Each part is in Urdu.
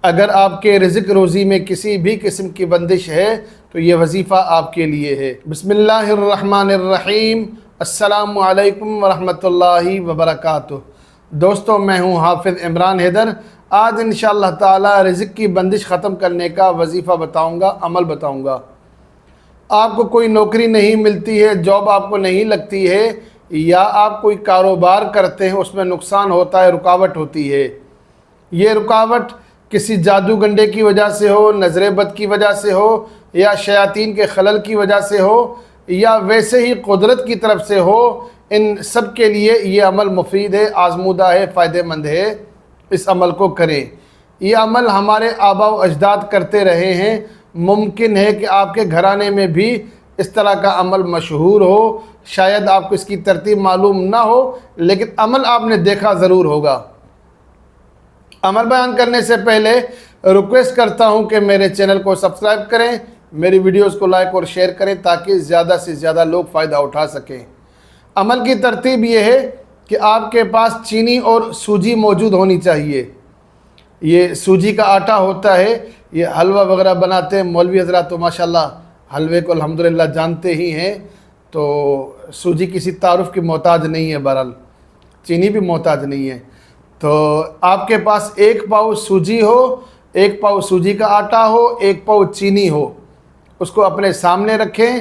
اگر آپ کے رزق روزی میں کسی بھی قسم کی بندش ہے تو یہ وظیفہ آپ کے لیے ہے۔ بسم اللہ الرحمن الرحیم۔ السلام علیکم ورحمۃ اللہ وبرکاتہ۔ دوستو، میں ہوں حافظ عمران حیدر۔ آج انشاءاللہ تعالی رزق کی بندش ختم کرنے کا وظیفہ بتاؤں گا، عمل بتاؤں گا۔ آپ کو کوئی نوکری نہیں ملتی ہے، جاب آپ کو نہیں لگتی ہے، یا آپ کوئی کاروبار کرتے ہیں اس میں نقصان ہوتا ہے، رکاوٹ ہوتی ہے۔ یہ رکاوٹ کسی جادو گنڈے کی وجہ سے ہو، نظر بد کی وجہ سے ہو، یا شیاطین کے خلل کی وجہ سے ہو، یا ویسے ہی قدرت کی طرف سے ہو، ان سب کے لیے یہ عمل مفید ہے، آزمودہ ہے، فائدہ مند ہے۔ اس عمل کو کریں۔ یہ عمل ہمارے آباء و اجداد کرتے رہے ہیں۔ ممکن ہے کہ آپ کے گھرانے میں بھی اس طرح کا عمل مشہور ہو، شاید آپ کو اس کی ترتیب معلوم نہ ہو، لیکن عمل آپ نے دیکھا ضرور ہوگا۔ عمل بیان کرنے سے پہلے ریکویسٹ کرتا ہوں کہ میرے چینل کو سبسکرائب کریں، میری ویڈیوز کو لائک اور شیئر کریں تاکہ زیادہ سے زیادہ لوگ فائدہ اٹھا سکیں۔ عمل کی ترتیب یہ ہے کہ آپ کے پاس چینی اور سوجی موجود ہونی چاہیے۔ یہ سوجی کا آٹا ہوتا ہے، یہ حلوہ وغیرہ بناتے ہیں مولوی حضرات، تو ماشاءاللہ حلوے کو الحمدللہ جانتے ہی ہیں، تو سوجی کسی تعارف کی محتاج نہیں ہے، بہرحال چینی بھی محتاج نہیں ہے۔ تو آپ کے پاس 1 پاؤ سوجی ہو، 1 پاؤ سوجی کا آٹا ہو، 1 پاؤ چینی ہو، اس کو اپنے سامنے رکھیں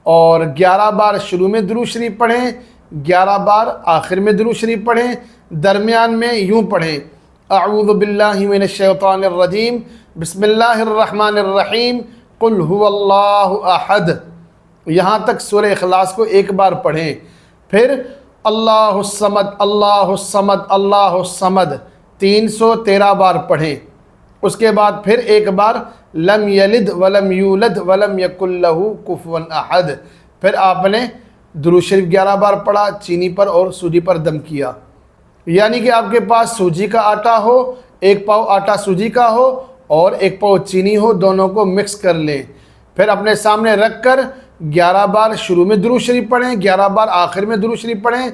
اور 11 بار شروع میں درود شریف پڑھیں، 11 بار آخر میں درود شریف پڑھیں، درمیان میں یوں پڑھیں: اعوذ باللہ من الشیطان الرجیم، بسم اللہ الرحمن الرحیم، قل هو اللہ احد۔ یہاں تک سورہ اخلاص کو 1 بار پڑھیں، پھر اللہ الصمد اللہ الصمد اللہ الصمد 313 بار پڑھیں۔ اس کے بعد پھر 1 بار لم یلد ولم یولد ولم یکن لہ کفوا احد۔ پھر آپ نے درود شریف 11 بار پڑھا، چینی پر اور سوجی پر دم کیا۔ یعنی کہ آپ کے پاس سوجی کا آٹا ہو، 1 پاؤ آٹا سوجی کا ہو اور 1 پاؤ چینی ہو، دونوں کو مکس کر لیں۔ پھر اپنے سامنے رکھ کر 11 بار شروع میں درود شریف پڑھیں، 11 بار آخر میں درود شریف پڑھیں،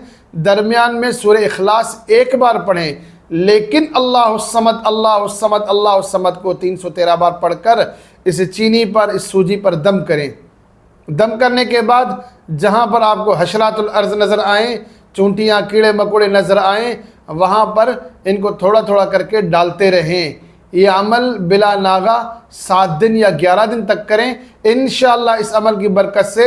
درمیان میں سورہ اخلاص 1 بار پڑھیں، لیکن اللہ الصمد اللہ الصمد اللہ الصمد کو 313 بار پڑھ کر اس چینی پر، اس سوجی پر دم کریں۔ دم کرنے کے بعد جہاں پر آپ کو حشرات الارض نظر آئیں، چونٹیاں، کیڑے مکوڑے نظر آئیں، وہاں پر ان کو تھوڑا تھوڑا کر کے ڈالتے رہیں۔ یہ عمل بلا ناغہ 7 دن یا 11 دن تک کریں۔ انشاءاللہ اس عمل کی برکت سے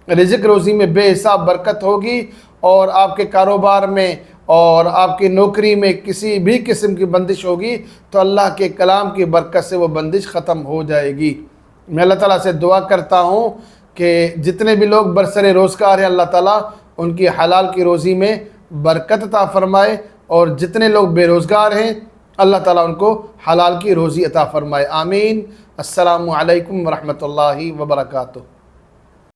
رزق روزی میں بے حساب برکت ہوگی، اور آپ کے کاروبار میں اور آپ کی نوکری میں کسی بھی قسم کی بندش ہوگی تو اللہ کے کلام کی برکت سے وہ بندش ختم ہو جائے گی۔ میں اللہ تعالیٰ سے دعا کرتا ہوں کہ جتنے بھی لوگ برسر روزگار ہیں، اللہ تعالیٰ ان کی حلال کی روزی میں برکت عطا فرمائے، اور جتنے لوگ بے روزگار ہیں اللہ تعالیٰ ان کو حلال کی روزی عطا فرمائے۔ آمین۔ السلام علیکم ورحمۃ اللہ وبرکاتہ۔